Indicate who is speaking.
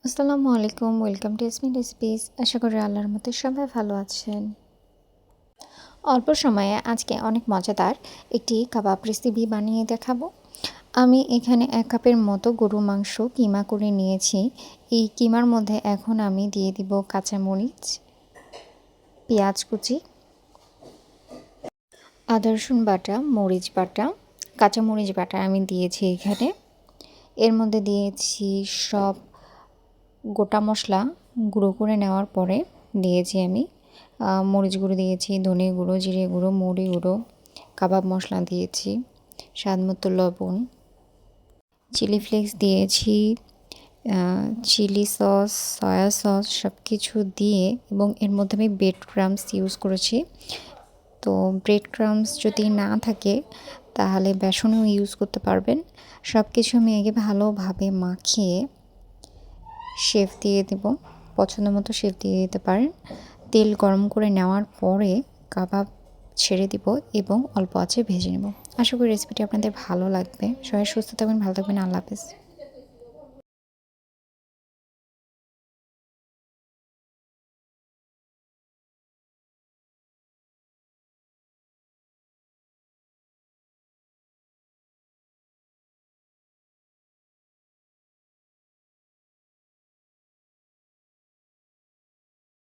Speaker 1: আসসালামু আলাইকুম, welcome to Yasmin recipes. আশা করি আল্লাহর মতে সবাই ভালো আছেন। অল্প সময়ে আজকে অনেক মজাদার একটি কাবাব রেসিপি বানিয়ে দেখাবো। আমি এখানে ১ কাপের মতো গরুর মাংস কিমা করে নিয়েছি। এই কিমার মধ্যে এখন আমি দিয়ে দিব কাঁচামরিচ, পেঁয়াজ কুচি, আদা রসুন বাটা, মরিচ বাটা, কাঁচামরিচ বাটা আমি দিয়েছি এখানে। এর মধ্যে দিয়েছি সব গোটা মশলা গুঁড়ো করে নেওয়ার পরে দিয়েছি আমি মরিচ গুঁড়ো দিয়েছি, ধনে গুঁড়ো, জিরে গুঁড়ো, মৌরি গুঁড়ো, কাবাব মশলা দিয়েছি, স্বাদমতো লবণ, চিলি ফ্লেক্স দিয়েছি, চিলি সস, সয়া সস সব কিছু দিয়ে এবং এর মধ্যে আমি ব্রেড ক্রাম্বস ইউজ করেছি। তো ব্রেড ক্রাম্বস যদি না থাকে তাহলে বেসনও ইউজ করতে পারবেন। সব কিছু আমি আগে ভালোভাবে মাখিয়ে শেফ দিয়ে দেব, পছন্দ মতো শেফ দিয়ে দিতে পারেন। তেল গরম করে নেওয়ার পরে কাবাব ছেড়ে দিব এবং অল্প আঁচে ভেজে নেব। আশা করি রেসিপিটি আপনাদের ভালো লাগবে। সবাই সুস্থ থাকবেন, ভালো থাকবেন। আল্লাহ হাফেজ।